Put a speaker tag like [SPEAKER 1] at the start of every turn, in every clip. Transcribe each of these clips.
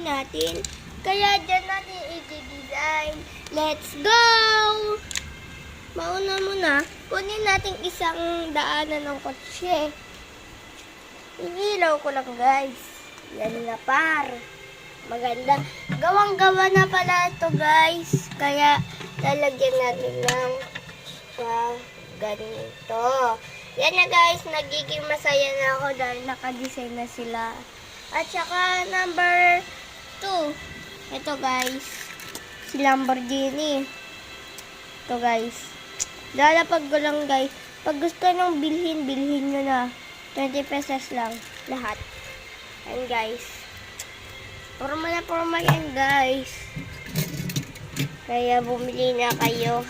[SPEAKER 1] natin. Kaya dyan natin i-design. Let's go! Mauna muna, kunin natin isang daanan ng kotse. Iilaw ko lang guys. Yan na par. Maganda. Gawang-gawa na pala ito guys. Kaya lalagyan natin ng ganito. Yan na guys, nagiging masaya na ako dahil naka-design na sila. At saka number 2. Ito guys, si Lamborghini. Ito guys. Lalapag ko lang guys. Pag gusto nyo bilhin nyo na. 20 pesos lang. Lahat. Ayan guys. Porma na porma yan guys. Kaya bumili na kayo.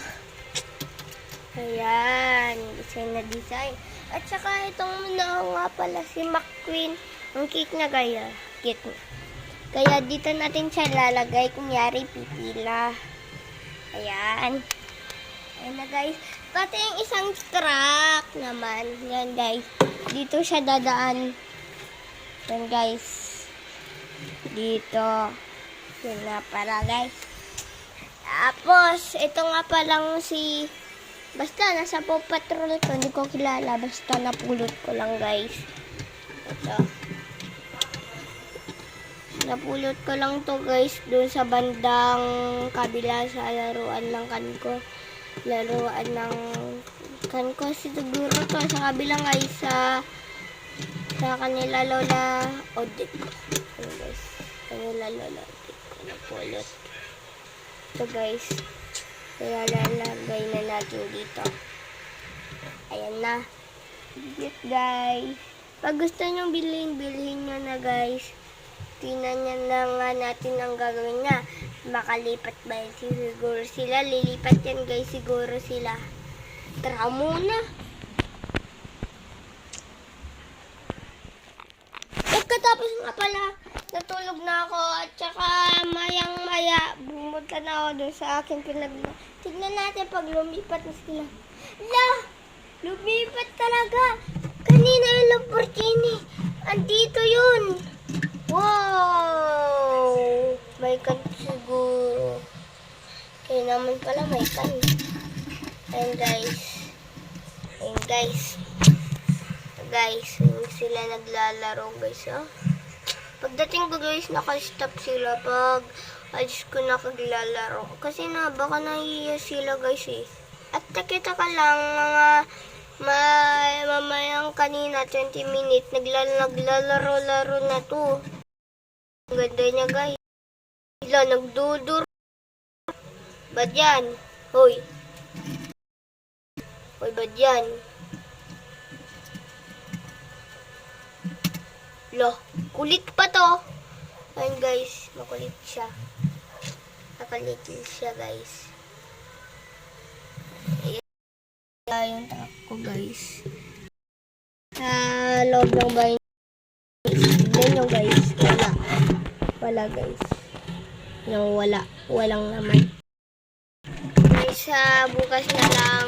[SPEAKER 1] Ayan. Design na design. At saka itong nga pala si McQueen. Ang cute na gaya. Cute na. Kaya dito natin siya lalagay. Kunyari pipila. Ayan. Ayan na guys. Pati yung isang truck naman. Yan guys. Dito siya dadaan. Yan guys. Dito. Yan nga pala guys. Tapos, ito nga palang si... Basta, nasa Paw Patrol ito. Hindi ko kilala. Basta napulot ko lang guys. Ito. Napulot ko lang to guys. Doon sa bandang kabila sa laruan ng kanko. Laruan ng kanko siguro to sa kabilang guys sa kanila lola Odette ko. Guys, kanila lola Odette ko napulot ito guys, kaya lalagay na natin dito. Ayan na cute guys. Pag gusto nyo bilhin nyo na guys. Tingnan nyo na nga natin ang gagawin na. Makalipat ba yun? Siguro sila. Lilipat yan guys. Siguro sila. Tara muna. Pagkatapos nga pala, natulog na ako. At saka mayang maya, bumunta na ako doon sa aking tignan natin pag lumipat na sila. La! Lumipat talaga. Kanina yung Lamborghini. Andito yun. Wow! May kan siguro. Kaya naman pala may kan. Ayan guys. Ayan guys. Guys, sila naglalaro guys. Oh. Pagdating ko guys, nakastop sila pag alis ko nakaglalaro. Kasi na, baka nahihiya sila guys eh. At takita ka lang mga mamayang kanina 20 minutes naglalaro-laro na to. Ang ganda niya guys. Sila nagdudur. Ba't yan? Hoy. Hoy, ba't yan? Lo, kulit pa to. Ayun guys, makulit siya. Nakalitil siya guys. Ayan yung truck ko guys. Sa loob ng bahay. Tignan nyo guys. Wala. Wala guys. Yung wala. Walang naman. Guys, bukas na lang.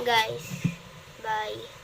[SPEAKER 1] Guys. Bye.